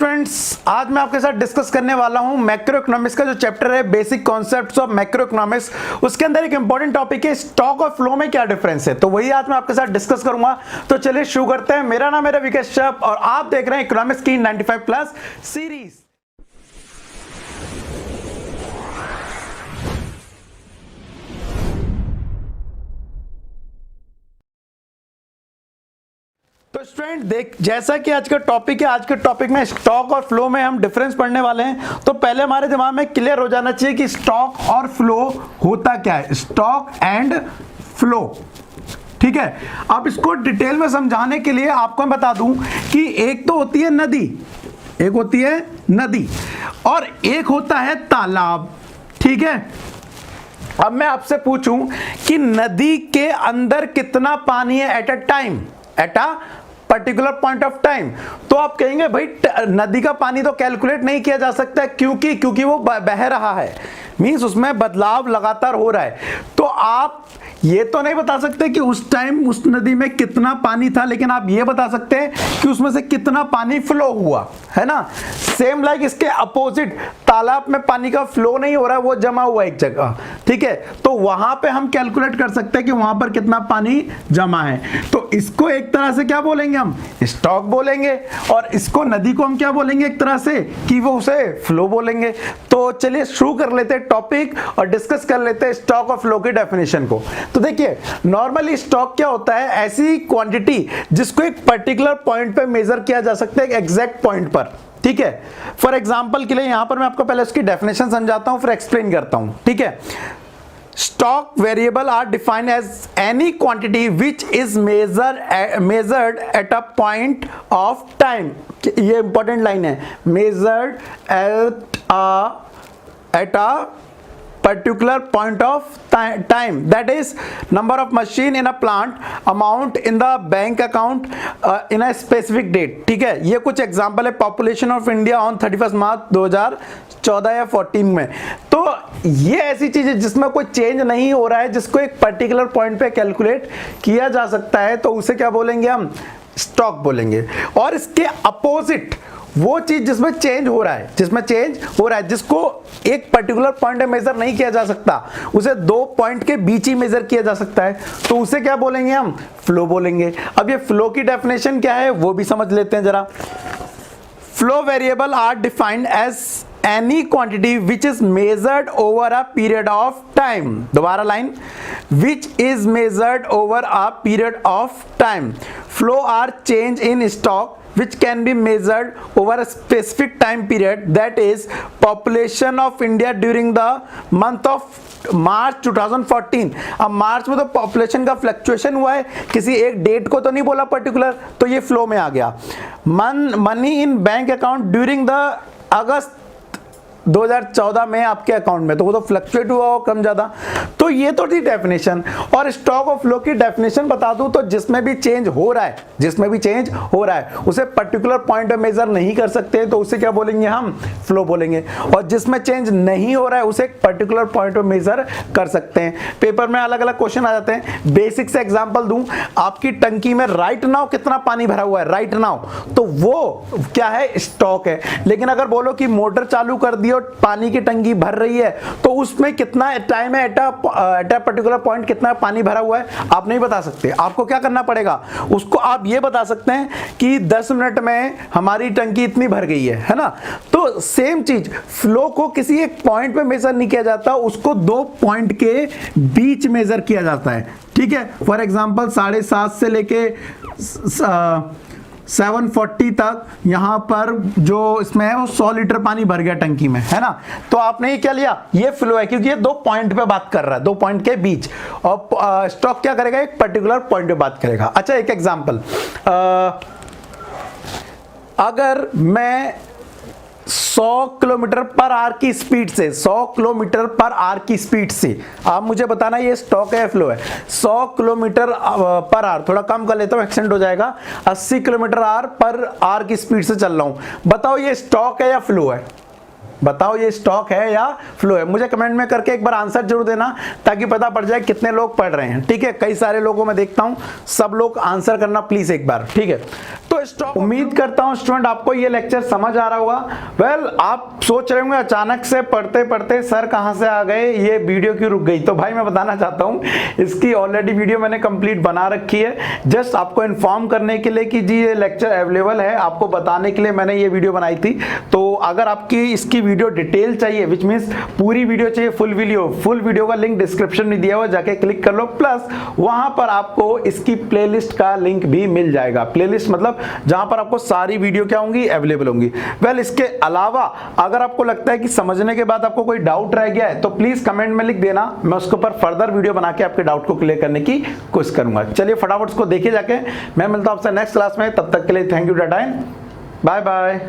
Students, आज मैं आपके साथ डिस्कस करने वाला हूं मैक्रो इकोनॉमिक्स का जो चैप्टर है basic concepts of macro economics. उसके अंदर एक इंपॉर्टेंट टॉपिक है स्टॉक और फ्लो में क्या डिफरेंस है, तो वही आज मैं आपके साथ डिस्कस करूंगा। तो चलिए शुरू करते हैं। मेरा नाम है रवि कश्यप और आप देख रहे हैं इकोनॉमिक्स की 95 प्लस सीरीज। तो स्टूडेंट देख, जैसा कि आज का टॉपिक है, आज के टॉपिक में स्टॉक और फ्लो में हम डिफरेंस पढ़ने वाले हैं। तो पहले हमारे दिमाग में क्लियर हो जाना चाहिए कि स्टॉक और फ्लो होता क्या है, स्टॉक एंड फ्लो। ठीक है, अब इसको डिटेल में समझाने के लिए आपको मैं बता दूं कि एक तो होती है नदी, एक होती है नदी और एक होता है तालाब। ठीक है, अब मैं आपसे पूछूं कि नदी के अंदर कितना पानी है at a time, at a particular point of time, तो आप कहेंगे भाई नदी का पानी तो कैलकुलेट नहीं किया जा सकता क्योंकि वो बह रहा है, मींस उसमें बदलाव लगातार हो रहा है। तो आप ये तो नहीं बता सकते कि उस टाइम उस नदी में कितना पानी था, लेकिन आप ये बता सकते हैं कि उसमें से कितना पानी फ्लो हुआ, है ना। सेम लाइक इसके अपोजिट, तालाब में पानी का फ्लो नहीं हो रहा है, वो जमा हुआ एक जगह। ठीक है, तो वहां पे हम कैलकुलेट कर सकते हैं कि वहां पर कितना पानी जमा है। तो इसको एक तरह से क्या बोलेंगे, हम स्टॉक बोलेंगे, और इसको नदी को हम क्या बोलेंगे एक तरह से, कि वो उसे फ्लो बोलेंगे। तो चलिए शुरू कर लेते हैं टॉपिक और डिस्कस कर लेते हैं स्टॉक और फ्लो की डेफिनेशन को। तो देखिए, नॉर्मली स्टॉक क्या होता है, ऐसी क्वांटिटी जिसको एक पर्टिकुलर पॉइंट पे मेजर किया जा सकता है, एक एग्जैक्ट पॉइंट पर। ठीक है, फॉर एग्जांपल के लिए यहां पर मैं आपको पहले उसकी डेफिनेशन समझाता हूं, फिर एक्सप्लेन करता हूं। ठीक है, stock variable are defined as any quantity which is measured at a point of time। ये इंपॉर्टेंट लाइन है, measured at a particular point of time, that is number of machine in a plant, amount in the bank account in a specific date। ठीक है, ये कुछ example है population of India on 31 मार्च 2014 या 14 में। तो ये ऐसी चीज है जिसमें कोई चेंज नहीं हो रहा है, जिसको एक पर्टिकुलर पॉइंट पे कैलकुलेट किया जा सकता है, तो उसे क्या बोलेंगे, हम स्टॉक बोलेंगे। और इसके अपोजिट वो चीज जिसमें चेंज हो रहा है, जिसको एक पर्टिकुलर पॉइंट में मेजर नहीं किया जा सकता, उसे दो पॉइंट के बीच ही मेजर किया जा सकता है, तो उसे क्या बोलेंगे, हम फ्लो बोलेंगे। अब ये फ्लो की डेफिनेशन क्या है वो भी समझ लेते हैं जरा। Flow variable are defined as any quantity which is measured over a period of time। दोबारा line, which is measured over a period of time। Flow are change in stock which can be measured over a specific time period, that is population of India during the month of मार्च 2014। अब मार्च में तो population का fluctuation हुआ है, किसी एक date को तो नहीं बोला पर्टिकुलर, तो ये फ्लो में आ गया। Money in bank account during the August 2014 में आपके अकाउंट में, तो वो तो फ्लक्चुएट हुआ हो कम ज्यादा। तो ये तो थी डेफिनेशन। और स्टॉक और फ्लो की डेफिनेशन बता दूं तो जिसमें भी चेंज हो रहा है, उसे पर्टिकुलर पॉइंट पे मेजर नहीं कर सकते, तो उसे क्या बोलेंगे, हम फ्लो बोलेंगे। और जिसमें चेंज नहीं हो रहा है उसे एक पर्टिकुलर पॉइंट पे मेजर कर सकते हैं। पेपर में अलग अलग क्वेश्चन आ जाते हैं। बेसिक से एग्जांपल दूं, आपकी टंकी में राइट नाउ कितना पानी भरा हुआ है, राइट नाउ, तो वो क्या है, स्टॉक है। लेकिन अगर बोलो कि मोटर चालू कर दी और पानी की टंकी भर रही है, तो उसमें कितना टाइम है, एट अ पर्टिकुलर पॉइंट कितना पानी भरा हुआ है, आप नहीं बता सकते। आपको क्या करना पड़ेगा, उसको आप ये बता सकते हैं कि 10 मिनट में हमारी टंकी इतनी भर गई है ना। तो सेम चीज, फ्लो को किसी एक पॉइंट पे मेजर नहीं किया जाता, उसको दो पॉइंट के बीच मेजर किया जाता है। ठीक है, फॉर एग्जांपल 7:30 से लेके 7:40 तक यहाँ पर जो इसमें है वो 100 लीटर पानी भर गया टंकी में, है ना। तो आपने ये क्या लिया, ये फ्लो है, क्योंकि ये दो पॉइंट पे बात कर रहा है, दो पॉइंट के बीच। और स्टॉक क्या करेगा, एक पर्टिकुलर पॉइंट पे बात करेगा। अच्छा, एक एग्जांपल, अगर मैं 100 किलोमीटर पर आवर की स्पीड से, 100 किलोमीटर पर आवर की स्पीड से, आप मुझे बताना ये स्टॉक है फ्लो है। 100 किलोमीटर पर आवर, थोड़ा कम कर लेता हूं, एक्सेंट हो जाएगा, 80 किलोमीटर पर आवर की स्पीड से चल रहा हूं। बताओ ये स्टॉक है या फ्लो है, बताओ ये स्टॉक है या फ्लो है। मुझे कमेंट में करके एक बार आंसर जरूर देना ताकि पता पड़ जाए कितने लोग पढ़ रहे हैं। ठीक है, कई सारे लोगों में देखता हूं, सब लोग आंसर करना प्लीज एक बार। ठीक है, तो स्टॉप। उम्मीद करता हूं स्टूडेंट आपको ये लेक्चर समझ आ रहा होगा। वेल आप सोच रहे होंगे अचानक से पढ़ते पढ़ते सर कहां से आ गए, ये वीडियो क्यों रुक गई। तो भाई मैं बताना चाहता हूं इसकी ऑलरेडी वीडियो मैंने कंप्लीट बना रखी है, जस्ट आपको इन्फॉर्म करने के लिए कि जी ये लेक्चर अवेलेबल है, आपको बताने के लिए मैंने ये वीडियो बनाई थी। तो अगर आपकी इसकी वीडियो डिटेल चाहिए, विच मीन्स पूरी वीडियो चाहिए, फुल वीडियो का लिंक डिस्क्रिप्शन में दिया हुआ, जाके क्लिक कर लो। प्लस वहां पर आपको इसकी प्लेलिस्ट का लिंक भी मिल जाएगा। प्लेलिस्ट मतलब जहां पर आपको सारी वीडियो क्या होंगी, अवेलेबल होंगी। वेल इसके अलावा अगर आपको लगता है कि समझने के बाद आपको कोई डाउट रह गया है तो प्लीज कमेंट में लिख देना, मैं उसके ऊपर फर्दर वीडियो बना के आपके डाउट को क्लियर करने की कोशिश करूंगा। चलिए फटाफट उसको देखिए जाके, मैं मिलता हूं आपसे नेक्स्ट क्लास में, तब तक के लिए thank you, tata, bye bye.